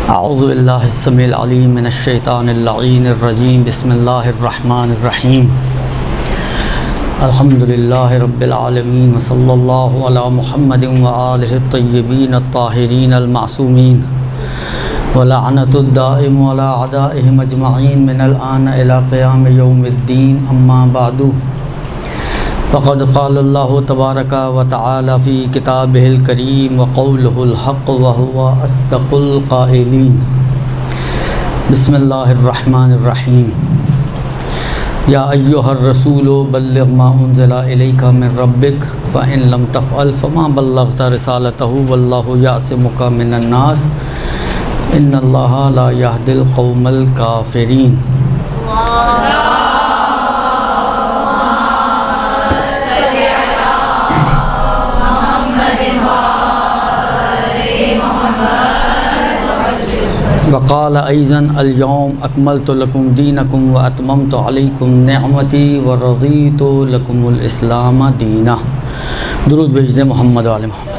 अऊज़ु बिल्लाहि स्समीइल अलीम मिनश शैतानिर रजीम बिस्मिल्लाहिर रहमानिर रहीम अल्हम्दुलिल्लाहि रब्बिल आलमीन व सल्लल्लाहु अला मुहम्मदिन व आलिहि तय्यबीन अत्ताहिरीन अल मासूमीन व लअनतुद दाइम अला अदाइहिम अजमईन मिनल आन इला क़ियाम यौमिद्दीन अम्मा बअदु फ़क़द क़ाल अल्लाहु तबारक व तआला फ़ी किताबिहिल करीम व क़ौलुहुल हक़्क़ व हुवा अस्दक़ुल क़ाइलीन। बिस्मिल्लाहिर रहमानिर रहीम। या अय्युहर रसूल बल्लिग़ मा उन्ज़िला इलैका मिन रब्बिक फ़इन लम तफ़अल फ़मा बल्लग़्ता रिसालतहु वल्लाहु यअसिमुका मिनन नास इन्नल्लाहा ला यहदिल क़ौमल काफ़िरीन। वक़ाल अइज़न अल-यौम अकमलतु लकुम दीनकुम व अतममतु अलैकुम निअमती व रज़ीतु लकुमुल इस्लाम दीना। दुरूद भेज दें मोहम्मद वाले मोहम्मद।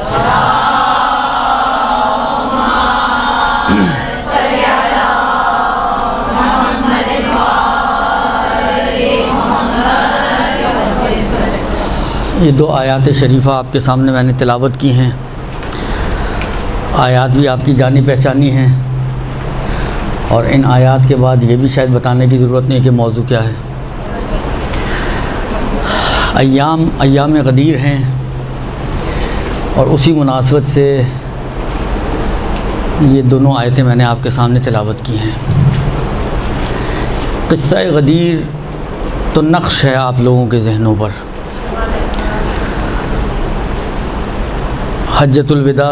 ये दो आयात शरीफ़ा आपके सामने मैंने तिलावत की हैं। आयात भी आपकी जानी पहचानी हैं और इन आयात के बाद ये भी शायद बताने की ज़रूरत नहीं कि मौजू क्या है। अय्याम ग़दीर हैं और उसी मुनासबत से ये दोनों आयतें मैंने आपके सामने तिलावत की हैं। क़िस्सा ग़दीर तो नक्श है आप लोगों के जहनों पर। हज्जतुल विदा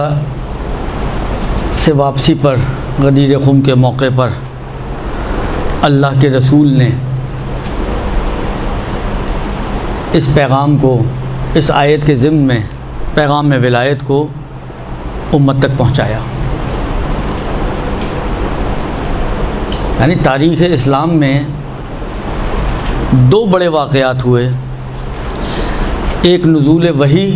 से वापसी पर गदीर खुम के मौके पर अल्लाह के रसूल ने इस पैगाम को, इस आयत के ज़िम्न में पैगाम में विलायत को उम्मत तक पहुँचाया। यानी तारीख़ इस्लाम में दो बड़े वाक़यात हुए। एक नुज़ूल वही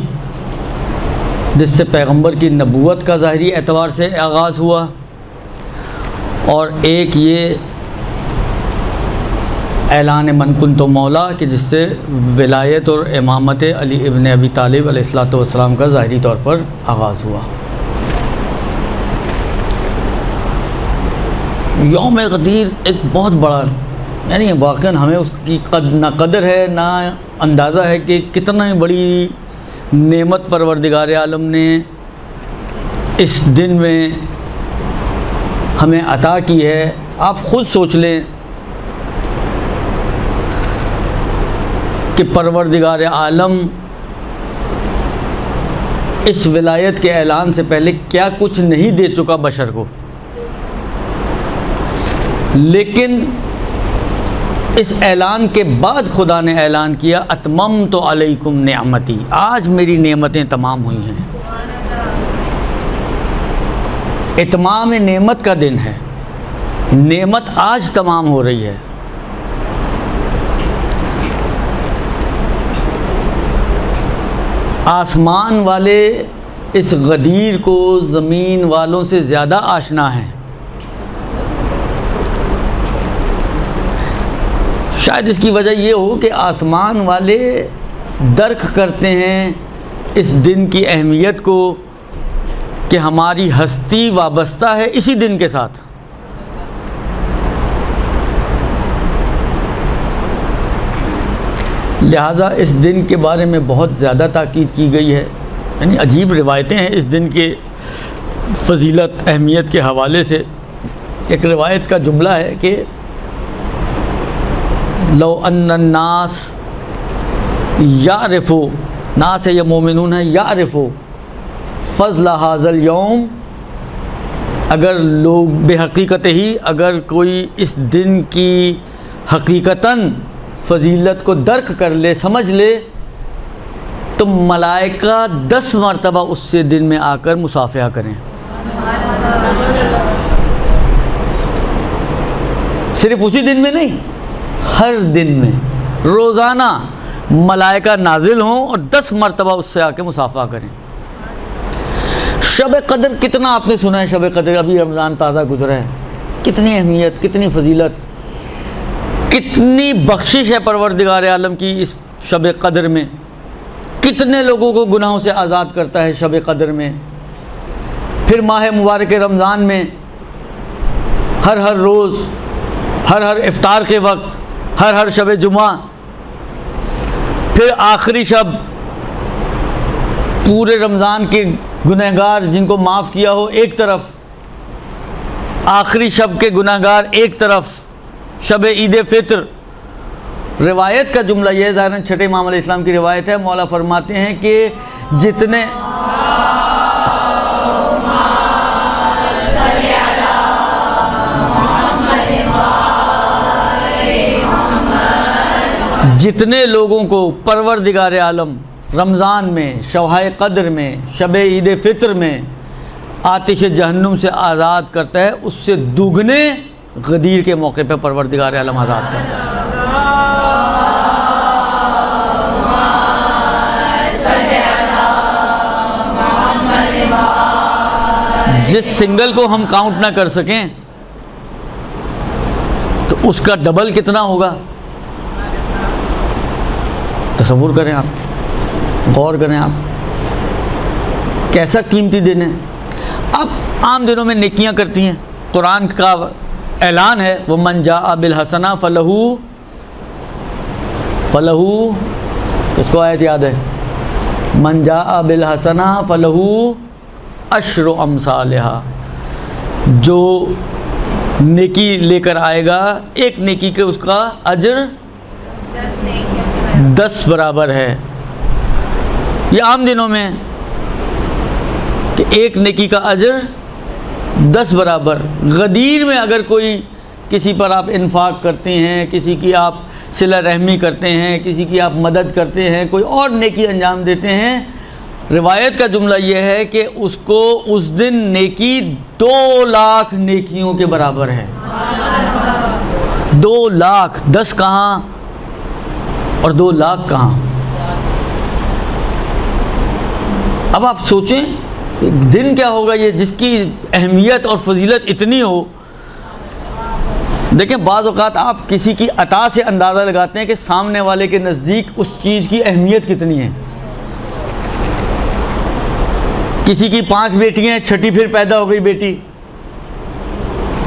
जिससे पैगंबर की नबूवत का ज़ाहिरी एतबार से आगाज़ हुआ और एक ये ऐलान मन कुन्तु मौला कि जिससे विलायत और इमामत अली इब्न अबी तालिब अलैहिस्सलातु वस्सलाम का ज़ाहिरी तौर पर आगाज़ हुआ। यौम ग़दीर एक बहुत बड़ा, यानी वाक़ई हमें उसकी ना कदर है ना अंदाज़ा है कि कितना बड़ी नेमत परवरदिगार आलम ने इस दिन में हमें अता की है। आप ख़ुद सोच लें कि परवरदिगार आलम इस विलायत के ऐलान से पहले क्या कुछ नहीं दे चुका बशर को, लेकिन इस ऐलान के बाद खुदा ने ऐलान किया अतममतु अलैकुम निअमती, आज मेरी नेमतें तमाम हुई हैं। इतमाम नेमत का दिन है, नेमत आज तमाम हो रही है। आसमान वाले इस गदीर को ज़मीन वालों से ज़्यादा आशना हैं। शायद इसकी वजह ये हो कि आसमान वाले दर्क करते हैं इस दिन की अहमियत को कि हमारी हस्ती वाबस्ता है इसी दिन के साथ। लिहाजा इस दिन के बारे में बहुत ज़्यादा ताकीद की गई है। यानी अजीब रिवायतें हैं इस दिन के फजीलत अहमियत के हवाले से। एक रिवायत का जुमला है कि लो अन्नन नास यारिफु, नास है या मोमिनून है, यारिफु फ़ज़्ल हाज़ल यौम, अगर लोग बेहकीकत ही अगर कोई इस दिन की हकीकतन फ़जीलत को दर्क कर ले, समझ ले, तो मलाइका 10 मरतबा उससे दिन में आकर मुसाफ़िहा करें। सिर्फ़ उसी दिन में नहीं, हर दिन में रोज़ाना मलाइका नाजिल हों और 10 मरतबा उससे आके मुसाफ़ा करें। शब कदर कितना आपने सुना है, शब कदर अभी रमज़ान ताज़ा गुजरा है, कितनी अहमियत, कितनी फजीलत, कितनी बख्शिश है परवरदिगार आलम की इस शब कदर में। कितने लोगों को गुनाहों से आज़ाद करता है शब कदर में। फिर माह मुबारक रमज़ान में हर हर रोज़, हर हर इफ्तार के वक्त, हर हर शब जुमा, फिर आखिरी शब, पूरे रमज़ान के गुनहगार जिनको माफ़ किया हो एक तरफ, आखिरी शब के गुनहगार एक तरफ, शब ईद फ़ित्र। रिवायत का जुमला यह ज़ाहिरन छठे इमाम अलैहिस्सलाम की रिवायत है। मौला फरमाते हैं कि जितने जितने लोगों को परवरदिगार आलम रमज़ान में, शवाए क़द्र में, शब ईद फ़ित्र में आतिश जहन्नुम से आज़ाद करता है, उससे दुगने गदीर के मौके पर परवरदिगार आलम आज़ाद करता है। जिस सिंगल को हम काउंट ना कर सकें तो उसका डबल कितना होगा, तसव्वुर करें आप, गौर करें आप, कैसा कीमती दिन है। अब आम दिनों में नेकियां करती हैं, कुरान का ऐलान है, वो मन जा बिल हसना फलहू फलहू, किसको आयत याद है, मन जा बिल हसना फलहू अश्रु अमसालिहा, जो नेकी लेकर आएगा एक नेकी के उसका अजर 10 बराबर है। ये आम दिनों में कि एक नेकी का अजर 10 बराबर। गदीर में अगर कोई किसी पर आप इन्फाक करते हैं, किसी की आप सिला रहमी करते हैं, किसी की आप मदद करते हैं, कोई और नेकी अंजाम देते हैं, रिवायत का जुमला यह है कि उसको उस दिन नेकी 2 लाख नेकियों के बराबर है। 2 लाख, 10 कहाँ और 2 लाख कहाँ। अब आप सोचें दिन क्या होगा ये जिसकी अहमियत और फजीलत इतनी हो। देखें, बाज़ औक़ात आप किसी की अता से अंदाज़ा लगाते हैं कि सामने वाले के नज़दीक उस चीज़ की अहमियत कितनी है। किसी की 5 बेटियां हैं, छठी फिर पैदा हो गई बेटी,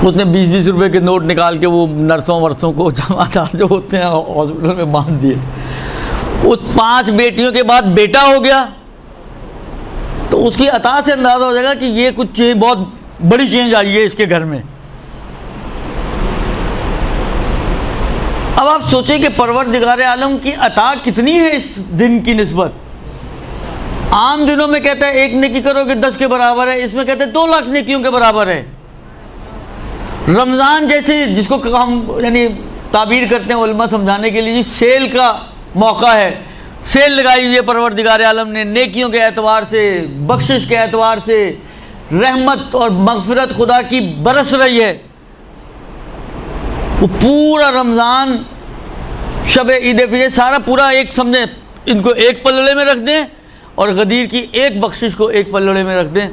उसने 20-20 रुपए के नोट निकाल के वो नर्सों वर्सों को, जमादार जो होते हैं, हॉस्पिटल में बांध दिए। उस 5 बेटियों के बाद बेटा हो गया तो उसकी अता से अंदाज़ा हो जाएगा कि ये कुछ चेंज, बहुत बड़ी चेंज आई है इसके घर में। अब आप सोचें कि परवरदिगार आलम की अता कितनी है इस दिन की निस्बत। आम दिनों में कहता है एक नेकी करोगे 10 के बराबर है, इसमें कहते हैं 2 लाख नेकियों के बराबर है। रमज़ान जैसे जिसको हम यानी ताबीर करते हैं उलमा समझाने के लिए, सेल का मौका है, सेल लगाई हुई है परवरदिगार आलम ने नेकियों के एतबार से, बख्शिश के एतबार से, रहमत और मगफिरत खुदा की बरस रही है। वो पूरा रमज़ान, शब ईद फ़ित्र, सारा पूरा एक समझें, इनको एक पलड़े में रख दें और गदीर की एक बख्शिश को एक पलड़े में रख दें,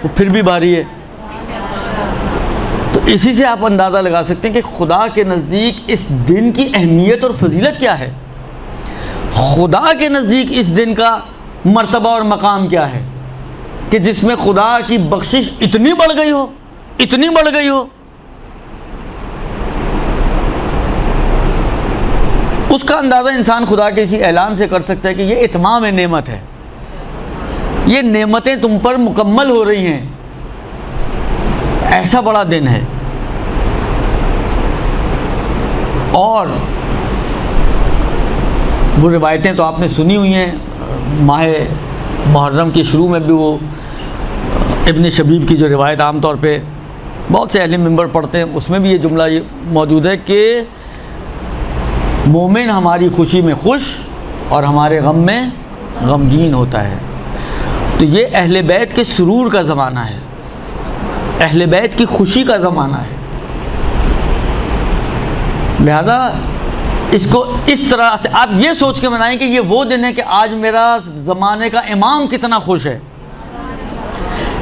वो फिर भी भारी है। तो इसी से आप अंदाज़ा लगा सकते हैं कि खुदा के नज़दीक इस दिन की अहमियत और फजीलत क्या है। खुदा के नज़दीक इस दिन का मर्तबा और मकाम क्या है कि जिसमें खुदा की बख्शिश इतनी बढ़ गई हो, इतनी बढ़ गई हो। उसका अंदाज़ा इंसान खुदा के इसी ऐलान से कर सकता है कि ये इत्माम नेमत है, ये नेमतें तुम पर मुकम्मल हो रही हैं, ऐसा बड़ा दिन है। और वो रिवायतें तो आपने सुनी हुई हैं, माह मुहर्रम के शुरू में भी वो इब्न शबीब की जो रिवायत आम तौर पे बहुत से अहले मिंबर पढ़ते हैं, उसमें भी ये जुमला ये मौजूद है कि मोमिन हमारी खुशी में खुश और हमारे गम में गमगीन होता है। तो ये अहले बैत के सुरूर का ज़माना है, अहले बैत की खुशी का ज़माना है। लिहाजा इसको इस तरह से आप ये सोच के मनाएं कि ये वो दिन है कि आज मेरा ज़माने का इमाम कितना खुश है,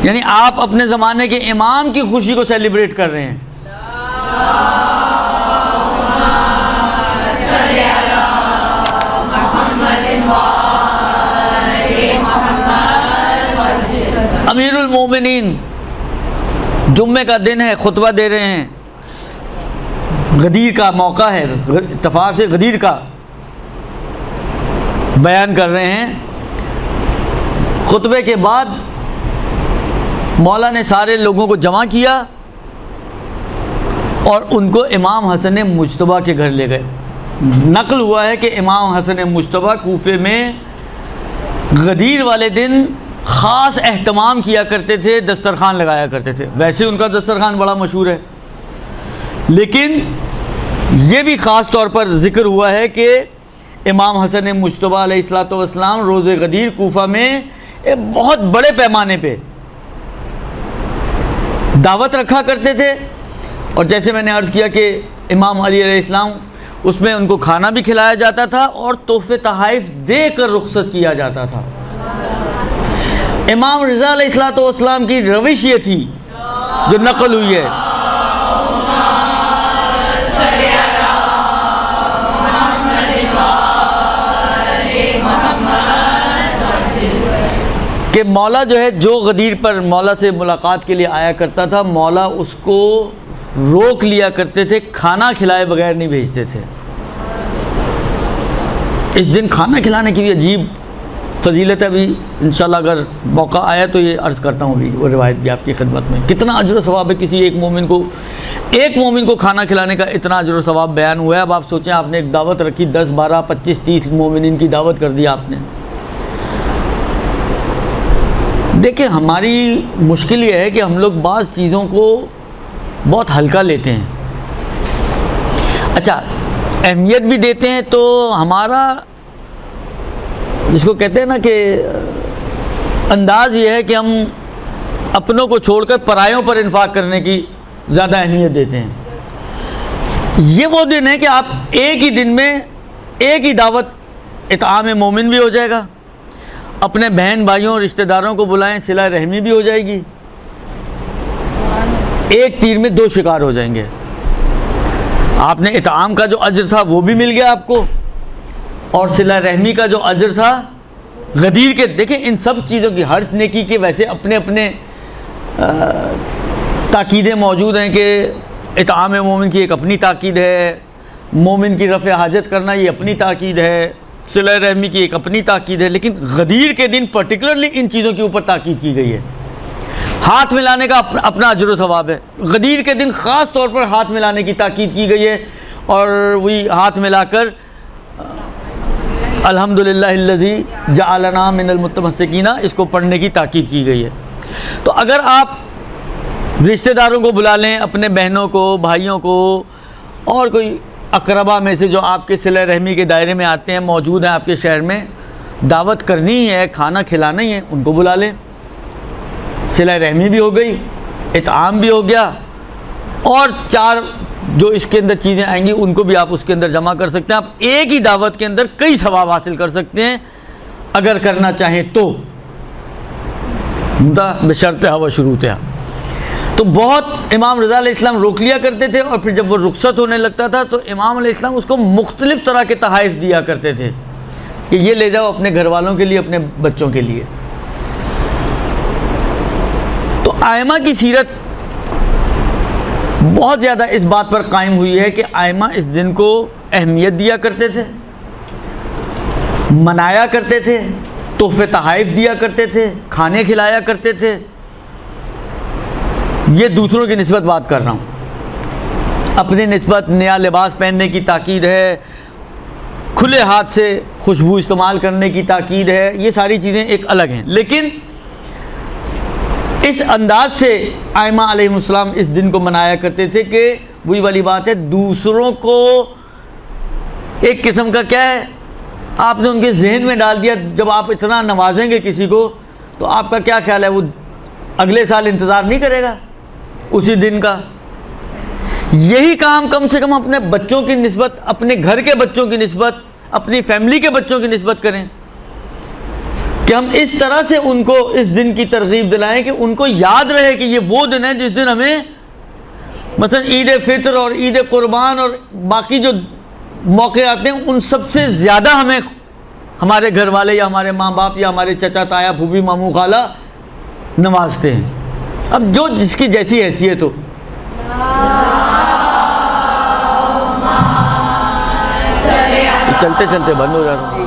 यानी आप अपने ज़माने के इमाम की खुशी को सेलिब्रेट कर रहे हैं। अमीरुल मोमिनीन जुम्मे का दिन है, खुतबा दे रहे हैं, गदीर का मौका है, इत्तफाक से गदीर का बयान कर रहे हैं। खुतबे के बाद मौला ने सारे लोगों को जमा किया और उनको इमाम हसन मुज्तबा के घर ले गए। नकल हुआ है कि इमाम हसन मुज्तबा कूफे में गदीर वाले दिन ख़ास एहतमाम किया करते थे, दस्तरखान लगाया करते थे। वैसे उनका दस्तरखान बड़ा मशहूर है, लेकिन ये भी ख़ास तौर पर ज़िक्र हुआ है कि इमाम हसन मुज्तबा अलैहिस्सलातु वस्सलाम रोज़े गदीर कूफा में एक बहुत बड़े पैमाने पे दावत रखा करते थे। और जैसे मैंने अर्ज़ किया कि इमाम अली अलैहिस्सलाम उसमें उनको खाना भी खिलाया जाता था और तोहफ़े तहाइफ दे कर रुख़्सत किया जाता था। इमाम रज़ा अलैहिस्सलातु वस्सलाम की रविश ये थी जो नकल हुई है कि मौला जो है, जो गदीर पर मौला से मुलाकात के लिए आया करता था, मौला उसको रोक लिया करते थे, खाना खिलाए बगैर नहीं भेजते थे। इस दिन खाना खिलाने की भी अजीब फजीलत है। अभी इंशाल्लाह अगर मौका आया तो ये अर्ज़ करता हूँ, अभी वो रिवायत भी आपकी खिदमत में। कितना अजर व सवाब है किसी एक मोमिन को खाना खिलाने का, इतना अजर व सवाब बयान हुआ है। अब आप सोचें, आपने एक दावत रखी, 10, 12, 25, 30 मोमिन की दावत कर दी आपने। देखिए, हमारी मुश्किल ये है कि हम लोग बाज़ चीज़ों को बहुत हल्का लेते हैं। अच्छा, अहमियत भी देते हैं तो हमारा जिसको कहते हैं ना कि अंदाज़ ये है कि हम अपनों को छोड़कर परायों पर इन्फाक करने की ज़्यादा अहमियत देते हैं। ये वो दिन है कि आप एक ही दिन में एक ही दावत इताम मोमिन भी हो जाएगा, अपने बहन भाइयों रिश्तेदारों को बुलाएं, सिला रहमी भी हो जाएगी, एक तीर में 2 शिकार हो जाएंगे। आपने इताम का जो अजर था वो भी मिल गया आपको, और सिला रहमी का जो अजर था गदीर के। देखिए, इन सब चीज़ों की हर नेकी के वैसे अपने अपने ताकीदें मौजूद हैं कि इताम मोमिन की एक अपनी ताकीद है, मोमिन की रफ़ हाजत करना ये अपनी ताकीद है, सिला रहमी की एक अपनी ताकीद है। लेकिन गदीर के दिन पर्टिकुलरली इन चीज़ों के ऊपर ताकीद की गई है। हाथ मिलाने का अपना अजर सवाब है। गदीर के दिन ख़ास तौर पर हाथ मिलाने की ताकीद की गई है, और वही हाथ मिलाकर अल्हम्दुलिल्लाहिल्लज़ी जअलना मिनल मुतमस्सिकीना, इसको पढ़ने की ताकीद की गई है। तो अगर आप रिश्तेदारों को बुला लें, अपने बहनों को, भाइयों को, और कोई अकरबा में से जो आपके सिला रहमी के दायरे में आते हैं, मौजूद हैं आपके शहर में, दावत करनी ही है, खाना खिलाना ही है, उनको बुला लें। सिला रहमी भी हो गई, इताम भी हो गया, और 4 जो इसके अंदर चीज़ें आएंगी उनको भी आप उसके अंदर जमा कर सकते हैं। आप एक ही दावत के अंदर कई सवाब हासिल कर सकते हैं अगर करना चाहें तो, बशर्ते हवा शुरूत है। तो बहुत इमाम रज़ा अलैहिस्सलाम रोक लिया करते थे, और फिर जब वो रुखसत होने लगता था तो इमाम अलैहिस्सलाम उसको मुख्तलिफ़ तरह के तहाइफ दिया करते थे कि ये ले जाओ अपने घर वालों के लिए, अपने बच्चों के लिए। तो आइमा की सीरत बहुत ज़्यादा इस बात पर कायम हुई है कि आइमा इस दिन को अहमियत दिया करते थे, मनाया करते थे, तोहफ़े तहाइफ दिया करते थे, खाने खिलाया करते थे। ये दूसरों की निस्बत बात कर रहा हूँ, अपनी निस्बत नया लिबास पहनने की ताकीद है, खुले हाथ से खुशबू इस्तेमाल करने की ताकीद है, ये सारी चीज़ें एक अलग हैं। लेकिन इस अंदाज से आइमा अलैहिस्सलाम इस दिन को मनाया करते थे कि वही वाली बात है, दूसरों को एक किस्म का क्या है, आपने उनके जहन में डाल दिया। जब आप इतना नवाजेंगे किसी को तो आपका क्या ख्याल है, वो अगले साल इंतज़ार नहीं करेगा उसी दिन का। यही काम कम से कम अपने बच्चों की निस्बत, अपने घर के बच्चों की निस्बत, अपनी फैमिली के बच्चों की निस्बत करें कि हम इस तरह से उनको इस दिन की तरगीब दिलाएं कि उनको याद रहे कि ये वो दिन है जिस दिन हमें मसलन ईद फितर और ईद कुर्बान और बाकी जो मौके आते हैं उन सबसे ज़्यादा हमें हमारे घर वाले या हमारे माँ बाप या हमारे चचा ताया फूफी मामू खाला नवाजते हैं। अब जो जिसकी जैसी हैसियत हो। चलते चलते बंद हो जाता है।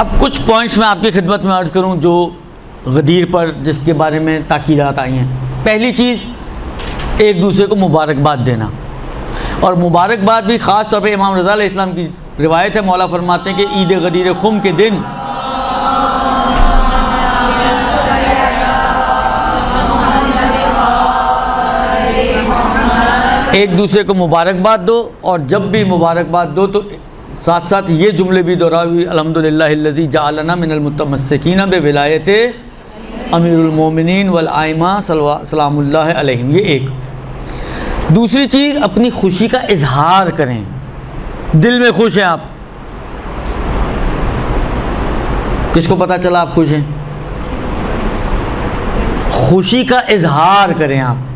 अब कुछ पॉइंट्स मैं आपकी खिदमत में अर्ज़ करूं जो गदीर पर जिसके बारे में ताकीदात आई हैं। पहली चीज़, एक दूसरे को मुबारकबाद देना, और मुबारकबाद भी ख़ास तौर पे इमाम रज़ा अलैहिस्सलाम की रिवायत है। मौला फरमाते हैं कि ईद गदीर खुम के दिन एक दूसरे को मुबारकबाद दो, और जब भी मुबारकबाद दो तो साथ साथ ये जुमले भी दोहराई, अल्हम्दुलिल्लाहिल्लज़ी जअलना मिनल मुतमस्सिकीन बिविलायति अमीरुल मोमिनीन वल आइमा सलामुल्लाह अलैहिम। ये एक। दूसरी चीज़, अपनी खुशी का इजहार करें। दिल में खुश हैं आप, किसको पता चला आप खुश हैं? खुशी का इजहार करें आप।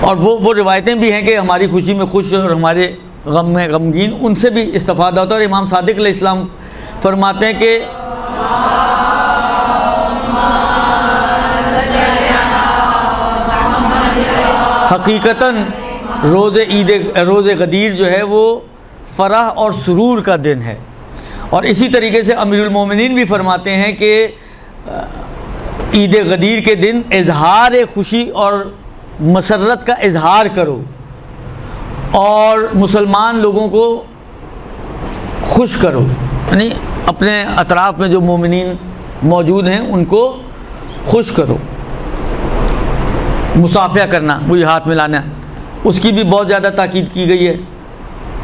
और वो रिवायतें भी हैं कि हमारी खुशी में खुश और हमारे गम में गमगीन, उनसे भी इस्तिफादा होता है। और इमाम सादिक अलैहिस्सलाम फरमाते हैं कि हकीकतन रोज़े गदीर जो है वो फ़राह और सुरूर का दिन है। और इसी तरीके से अमीरुल मोमिनीन भी फरमाते हैं कि ईद गदीर के दिन इजहार खुशी और मसरत का इजहार करो और मुसलमान लोगों को खुश करो, यानी अपने अतराफ़ में जो मोमिनीन मौजूद हैं उनको खुश करो। मुसाफ़िया करना, वही हाथ मिलाना, उसकी भी बहुत ज़्यादा ताकीद की गई है।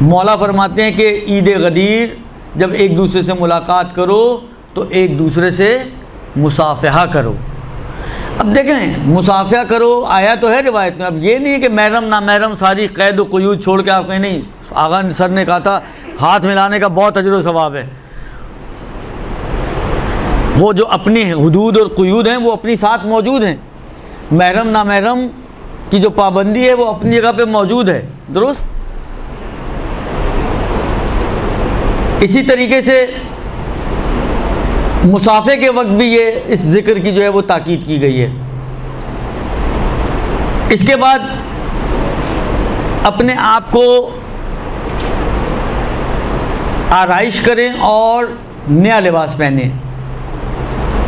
मौला फरमाते हैं कि ईद गदीर जब एक दूसरे से मुलाकात करो तो एक दूसरे से मुसाफ़िहा करो। अब देखें, मुसाफ़िहा करो आया तो है रिवायत में। अब ये नहीं है कि महरम ना महरम सारी क़ैद व क़ुयूद छोड़ के आप कहें नहीं। आगा सर ने कहा था हाथ मिलाने का बहुत अजर व सवाब है। वो जो अपनी हुदूद और क़ुयूद हैं वो अपनी साथ मौजूद हैं। महरम ना महरम की जो पाबंदी है वो अपनी जगह पे मौजूद है, दुरुस्त। इसी तरीके से मुसाफे के वक्त भी ये इस ज़िक्र की जो है वो ताकीद की गई है। इसके बाद अपने आप को आराइश करें और नया लिबास पहने।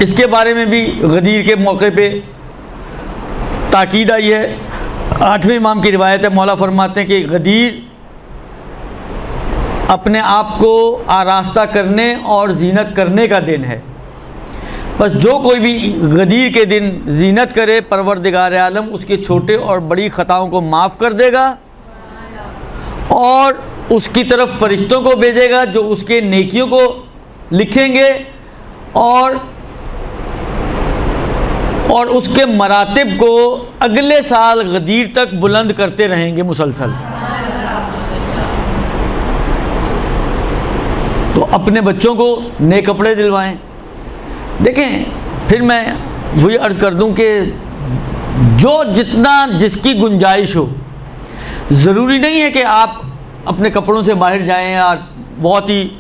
इसके बारे में भी गदीर के मौके पे ताकीद आई है। 8वें इमाम की रिवायत है, मौला फरमाते हैं कि गदीर अपने आप को आरास्ता करने और ज़ीनत करने का दिन है। बस जो कोई भी गदीर के दिन ज़ीनत करे, परवरदिगार आलम उसके छोटे और बड़ी ख़ताओं को माफ़ कर देगा और उसकी तरफ फ़रिश्तों को भेजेगा जो उसके नेकियों को लिखेंगे और उसके मरातिब को अगले साल गदीर तक बुलंद करते रहेंगे मुसलसल। तो अपने बच्चों को नए कपड़े दिलवाएं। देखें, फिर मैं वही अर्ज़ कर दूं कि जो जितना जिसकी गुंजाइश हो, ज़रूरी नहीं है कि आप अपने कपड़ों से बाहर जाएं या बहुत ही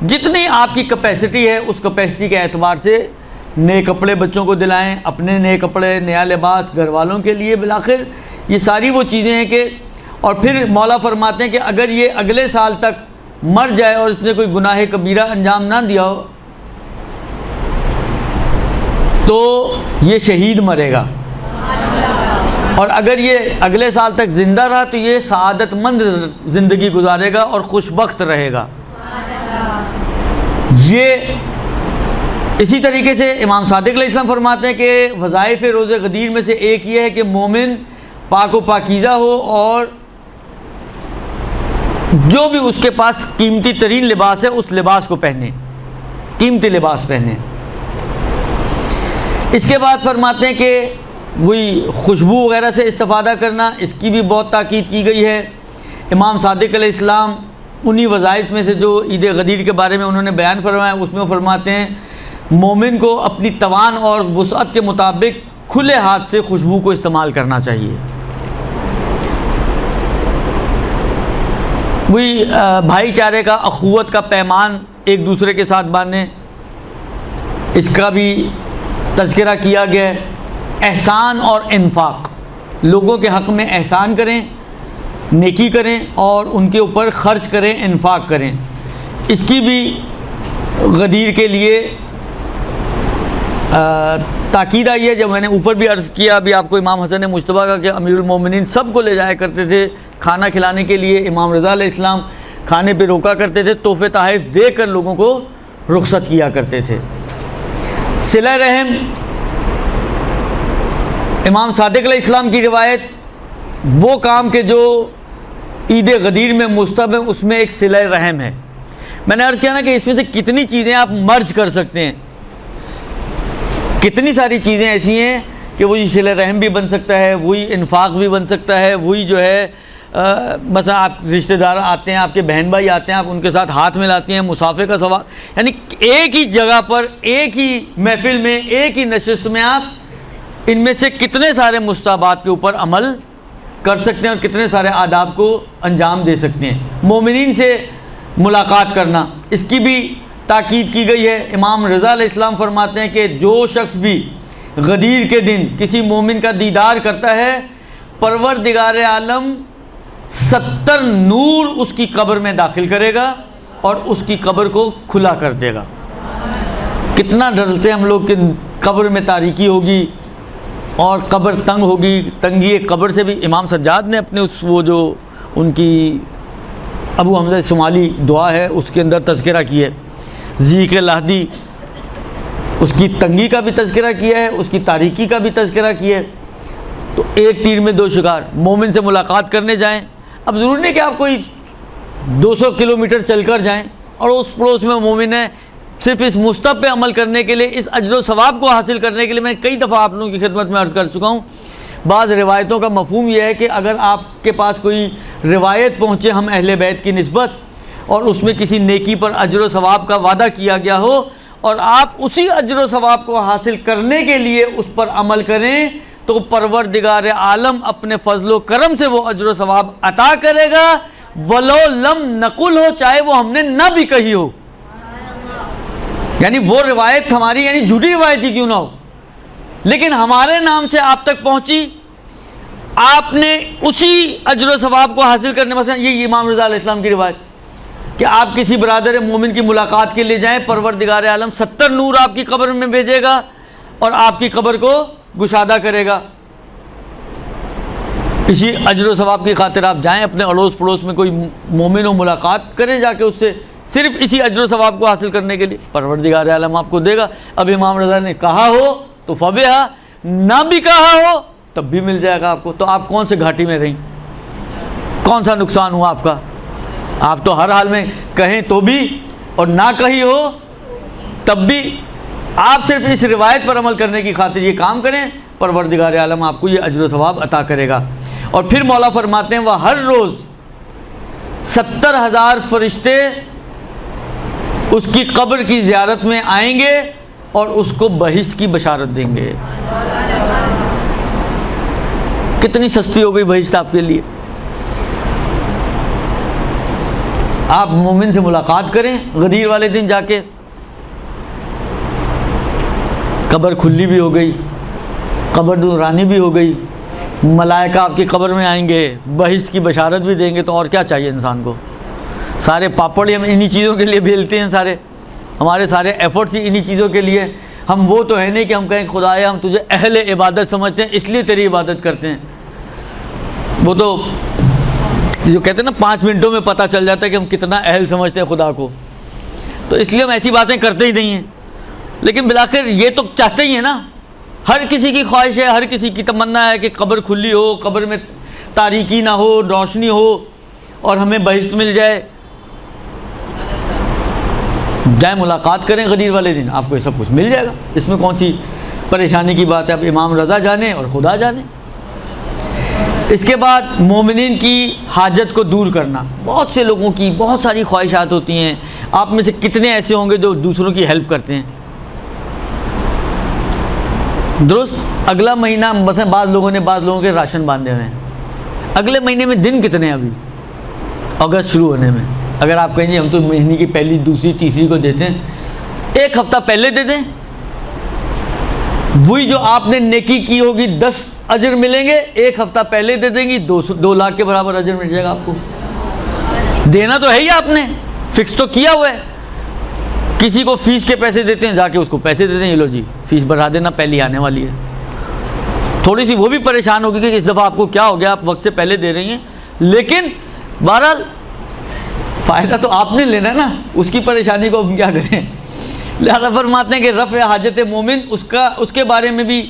जितनी आपकी कैपेसिटी है उस कैपेसिटी के एतबार से नए कपड़े बच्चों को दिलाएं, अपने नए कपड़े, नया लिबास घर वालों के लिए। बिलाखिर ये सारी वो चीज़ें हैं कि, और फिर मौला फरमाते हैं कि अगर ये अगले साल तक मर जाए और इसने कोई गुनाह कबीरा अंजाम ना दिया हो तो ये शहीद मरेगा, और अगर ये अगले साल तक ज़िंदा रहा तो ये सआदतमंद ज़िंदगी गुजारेगा और खुशबख्त रहेगा। ये इसी तरीके से इमाम सादिक अलैहिस्सलाम फरमाते हैं कि वज़ाइफ़ रोज़े गदीर में से एक ये है कि मोमिन पाक व पाकीज़ा हो और जो भी उसके पास कीमती तरीन लिबास है उस लिबास को पहने, कीमती लिबास पहने। इसके बाद फरमाते हैं कि वही खुशबू वगैरह से इस्तिफ़ादा करना, इसकी भी बहुत ताकीद की गई है। इमाम सादिक अलैहिस्सलाम उन्हीं वज़ाइफ़ में से जो ईद गदीर के बारे में उन्होंने बयान फरमाया उसमें फरमाते हैं मोमिन को अपनी तवान और वुसअत के मुताबिक खुले हाथ से खुशबू को इस्तेमाल करना चाहिए। वही भाईचारे का, अखुवत का पैमान एक दूसरे के साथ बांधें, इसका भी तज़किरा किया गया है। एहसान और इन्फाक, लोगों के हक़ में एहसान करें, नेकी करें और उनके ऊपर ख़र्च करें, इन्फाक करें। इसकी भी गदीर के लिए ताकीद आई है। जब मैंने ऊपर भी अर्ज़ किया अभी आपको, इमाम हसन मुज्तबा का कि अमीरुल मोमिनीन सब को ले जाया करते थे खाना खिलाने के लिए। इमाम रज़ा अलैहिस्सलाम खाने पे रोका करते थे, तोहफ़े तोहफ़ दे कर लोगों को रुख़सत किया करते थे। सिला रहम, इमाम सादिक अलैहिस्सलाम की रिवायत, वो काम के जो ईद गदीर में मुस्तहब है उसमें एक सिला रहम है। मैंने अर्ज़ किया ना कि इसमें से कितनी चीज़ें आप मर्ज कर सकते हैं, कितनी सारी चीज़ें ऐसी हैं कि वही सिला रहम भी बन सकता है, वही इन्फाक भी बन सकता है, वही जो है मसला आप रिश्तेदार आते हैं, आपके बहन भाई आते हैं, आप उनके साथ हाथ मिलाती हैं, मुसाफे का सवाल, यानी एक ही जगह पर, एक ही महफिल में, एक ही नशिस्त में आप इनमें से कितने सारे मुस्तहबात के ऊपर अमल कर सकते हैं और कितने सारे आदाब को अंजाम दे सकते हैं। मोमिनीन से मुलाकात करना, इसकी भी ताकीद की गई है। इमाम रज़ा अलैहिस्सलाम फरमाते हैं कि जो शख्स भी गदीर के दिन किसी मोमिन का दीदार करता है, परवरदिगार आलम 70 नूर उसकी कब्र में दाखिल करेगा और उसकी कब्र को खुला कर देगा। कितना डरते हैं हम लोग कि कब्र में तारीकी होगी और कब्र तंग होगी। तंगी कब्र से भी इमाम सज्जाद ने अपने उस वो जो उनकी अबू हमज़ा शुमाली दुआ है उसके अंदर तज़किरा किया है। ज़ीक़ लहदी, उसकी तंगी का भी तज़किरा किया है, उसकी तारीकी का भी तज़किरा किया है। तो एक तीर में दो शिकार, मोमिन से मुलाकात करने जाएं। अब ज़रूरी नहीं कि आप कोई 200 किलोमीटर चलकर जाएं और उस पड़ोस में मोमिन है। सिर्फ इस मुस्तहब पे अमल करने के लिए, इस अज्र व सवाब को हासिल करने के लिए मैं कई दफ़ा आप लोगों की खिदमत में अर्ज़ कर चुका हूँ। बाज़ रिवायतों का मफ़हूम यह है कि अगर आपके पास कोई रिवायत पहुँचे हम अहले बैत की निस्बत और उसमें किसी नेकी पर अज्र व सवाब का वादा किया गया हो और आप उसी अज्र व सवाब को हासिल करने के लिए उस पर अमल करें, तो परवरदिगार आलम अपने फजलो करम से वो अज्र व सवाब अता करेगा, वलो लम नकुल हो, चाहे वो हमने ना भी कही हो। यानी वो रिवायत हमारी, यानी झूठी रिवायत ही क्यों ना हो, लेकिन हमारे नाम से आप तक पहुंची, आपने उसी अज्र व सवाब को हासिल करने में, ये इमाम रज़ा अलैहिस्सलाम की रिवायत कि आप किसी बरादर मोमिन की मुलाकात के लिए जाएं, परवरदिगार आलम 70 नूर आपकी कब्र में भेजेगा और आपकी कब्र को गुशादा करेगा। इसी अज्र व सवाब की खातिर आप जाएं, अपने अड़ोस पड़ोस में कोई मोमिन हो मुलाकात करें जाके उससे, सिर्फ इसी अज्र व सवाब को हासिल करने के लिए परवरदिगार आलम आपको देगा। अब इमाम रज़ा ने कहा हो तो फबिहा, ना भी कहा हो तब भी मिल जाएगा आपको। तो आप कौन से घाटी में रहीं, कौन सा नुकसान हुआ आपका? आप तो हर हाल में कहें तो भी और ना कही हो तब भी, आप सिर्फ इस रिवायत पर अमल करने की खातिर ये काम करें, परवरदिगार आलम आपको ये अज्र व सवाब अता करेगा। और फिर मौला फरमाते हैं वह हर रोज़ 70,000 फरिश्ते उसकी कब्र की ज़ियारत में आएंगे और उसको बहिश्त की बशारत देंगे। कितनी सस्ती हो गई बहिश्त आपके लिए। आप मोमिन से मुलाकात करें गदीर वाले दिन जाके, कब्र खुली भी हो गई, कब्र नूरानी भी हो गई, मलाइका आपकी कब्र में आएंगे, बहिश्त की बशारत भी देंगे, तो और क्या चाहिए इंसान को। सारे पापड़ हम इन्हीं चीज़ों के लिए बेलते हैं, सारे हमारे सारे एफ़र्ट्स ही इन्हीं चीज़ों के लिए। हम वो तो है नहीं कि हम कहें खुदाया हम तुझे अहले इबादत समझते हैं इसलिए तेरी इबादत करते हैं। वो तो जो कहते हैं ना 5 मिनटों में पता चल जाता है कि हम कितना अहल समझते हैं खुदा को, तो इसलिए हम ऐसी बातें करते ही नहीं हैं। लेकिन बिलाखिर ये तो चाहते ही हैं ना, हर किसी की ख्वाहिश है, हर किसी की तमन्ना है कि कब्र खुली हो, कब्र में तारीकी ना हो, रोशनी हो और हमें बहिश्त मिल जाए। जाए मुलाकात करें गदीर वाले दिन, आपको ये सब कुछ मिल जाएगा, इसमें कौन सी परेशानी की बात है। अब इमाम रज़ा जाने और खुदा जाने। इसके बाद मोमिनीन की हाजत को दूर करना। बहुत से लोगों की बहुत सारी ख्वाहिशात होती हैं, आप में से कितने ऐसे होंगे जो दूसरों की हेल्प करते हैं? दुरुस्त, अगला महीना मतलब बाद लोगों के राशन बांधे हुए हैं, अगले महीने में दिन कितने हैं? अभी अगस्त शुरू होने में, अगर आप कहेंगे हम तो महीने की पहली, दूसरी, तीसरी को देते हैं, एक हफ्ता पहले दे दें, वही जो आपने नेकी की होगी 10 अजर मिलेंगे, एक हफ्ता पहले दे देंगी 2 लाख के बराबर अजर मिल जाएगा आपको। देना तो है ही, आपने फिक्स तो किया हुआ है। किसी को फीस के पैसे देते हैं, जाके उसको पैसे देते हैं, ये लो जी फीस बढ़ा देना, पहली आने वाली है। थोड़ी सी वो भी परेशान होगी कि इस दफ़ा आपको क्या हो गया, आप वक्त से पहले दे रही हैं, लेकिन बहरहाल फ़ायदा तो आपने लेना है ना, उसकी परेशानी को हम क्या करें। लिहाजा फरमाते हैं कि रफ़ हाजत मोमिन, उसके बारे में भी